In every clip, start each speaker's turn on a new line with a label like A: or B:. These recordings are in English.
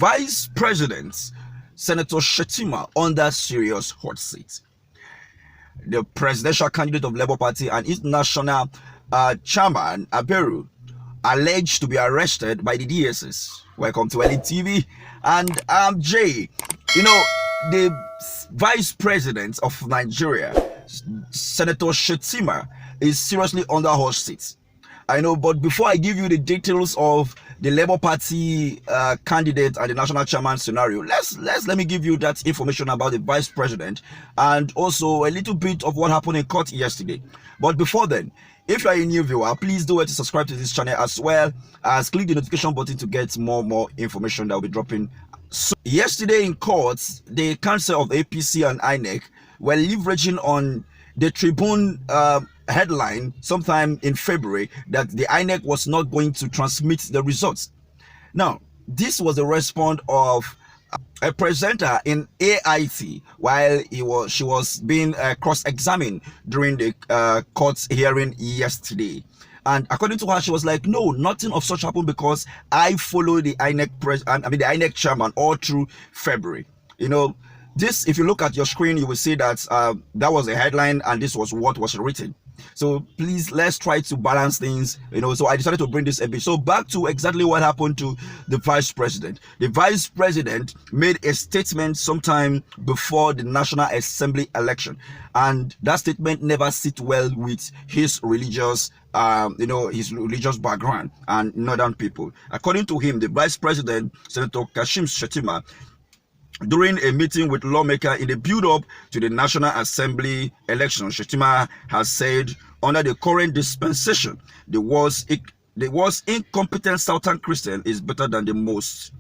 A: Vice President Senator Shettima under serious hot seat. The presidential candidate of Labour Party and its national chairman, Aberu, alleged to be arrested by the DSS. Welcome to Elite TV, and I'm Jay. You know, the Vice President of Nigeria, Senator Shettima, is seriously under hot seat. I know, but before I give you the details of the Labour Party candidate and the national chairman scenario, let me give you that information about the vice president and also a little bit of what happened in court yesterday. But before then, if you are a new viewer, please do it to subscribe to this channel as well as click the notification button to get more information that will be dropping. So yesterday in court, the council of the APC and INEC were leveraging on the Tribune headline sometime in February that the INEC was not going to transmit the results. Now, this was a response of a presenter in AIT while she was being cross-examined during the court hearing yesterday. And according to her, she was like, no, nothing of such happened because I follow the INEC the INEC chairman all through February. You know, this, if you look at your screen, you will see that that was a headline and this was what was written. So please, let's try to balance things, you know. So I decided to bring this episode. So back to exactly what happened to the vice president. The vice president made a statement sometime before the National Assembly election, and that statement never sit well with his religious his religious background and northern people. According to him, the vice president, Senator Kashim Shettima, during a meeting with lawmakers in the build-up to the National Assembly election, Shettima has said, under the current dispensation, the worst incompetent Southern Christian is better than the most.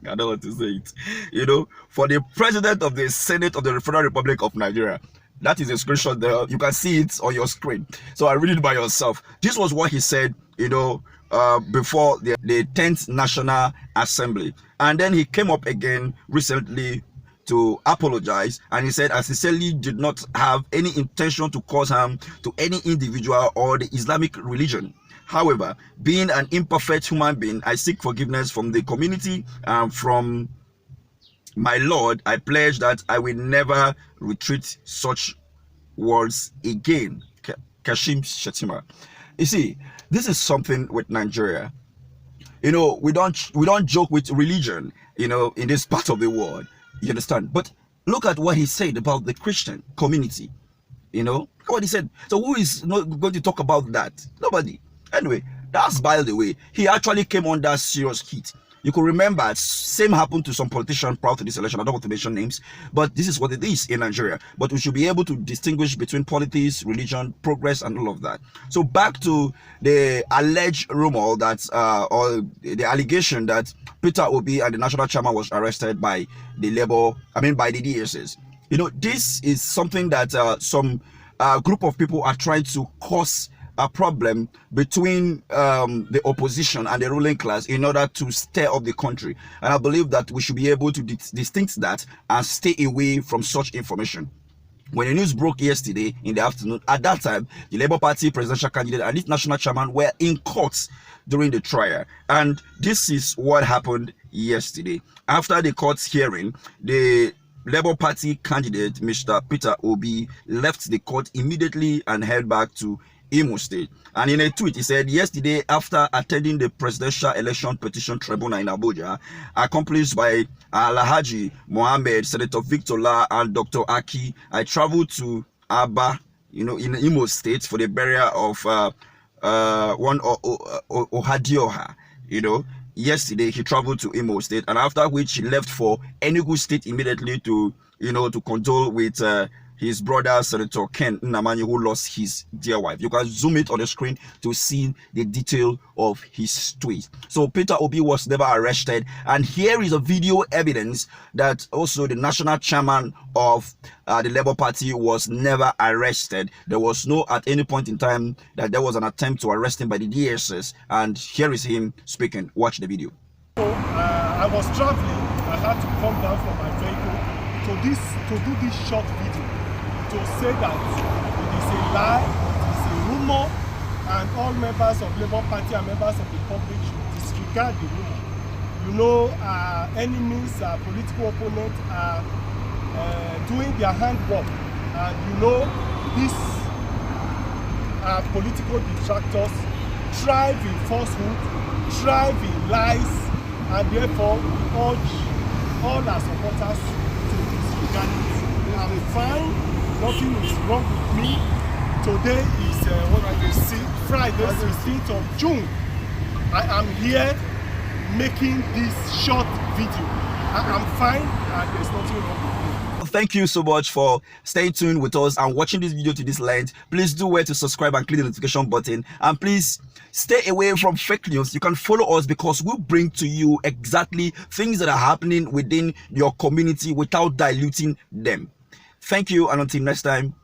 A: I don't want to say it. You know, for the president of the Senate of the Federal Republic of Nigeria. That is a screenshot there. You can see it on your screen. So I read it by yourself. This was what he said, you know, before the 10th National Assembly. And then he came up again recently to apologize, and he said, I sincerely did not have any intention to cause harm to any individual or the Islamic religion. However, being an imperfect human being, I seek forgiveness from the community and from my Lord. I pledge that I will never retreat such words again. Kashim Shettima. You see, this is something with Nigeria. You know, we don't joke with religion, you know, in this part of the world. You understand? But look at what he said about the Christian community. You know, look what he said. So who is not going to talk about that? Nobody. Anyway, that's by the way. He actually came under serious heat. You could remember, same happened to some politicians prior to this election. I don't want to mention names, but this is what it is in Nigeria. But we should be able to distinguish between politics, religion, progress, and all of that. So back to the alleged rumor that, or the allegation that Peter Obi and the national chairman was arrested by the by the DSS. You know, this is something that some group of people are trying to cause a problem between the opposition and the ruling class in order to stir up the country. And I believe that we should be able to distinct that and stay away from such information. When the news broke yesterday in the afternoon, at that time, the Labour Party presidential candidate and its national chairman were in court during the trial. And this is what happened yesterday. After the court hearing, the Labour Party candidate, Mr. Peter Obi, left the court immediately and headed back to Imo State. And in a tweet, he said, yesterday, after attending the presidential election petition tribunal in Abuja, accompanied by Alhaji Mohammed, Senator Victor La, and Dr. Aki, I traveled to Aba, you know, in Imo State for the burial of one Ohadioha, you know. Yesterday, he traveled to Imo State, and after which he left for Enugu State immediately to, you know, to condole with his brother, Senator Ken Nnamani, who lost his dear wife. You can zoom it on the screen to see the detail of his tweet. So Peter Obi was never arrested, and here is a video evidence that also the national chairman of the Labour Party was never arrested. There was no at any point in time that there was an attempt to arrest him by the DSS, and here is him speaking. Watch the video.
B: So, I was traveling. I had to come down from my vehicle to do this short video, to say that it is a lie, it is a rumor, and all members of Labour Party and members of the public should disregard the rumor. You enemies, political opponents are doing their handwork, and these political detractors thrive in falsehood, thrive in lies, and therefore we urge all our supporters to disregard it. I'm fine, nothing is wrong with me. Today is Friday, 16th of June. I am here making this short video. I'm fine, and there's nothing wrong with me.
A: Thank you so much for staying tuned with us and watching this video to this length. Please do where to subscribe and click the notification button, and please stay away from fake news. You can follow us because we'll bring to you exactly things that are happening within your community without diluting them. Thank you, and until next time,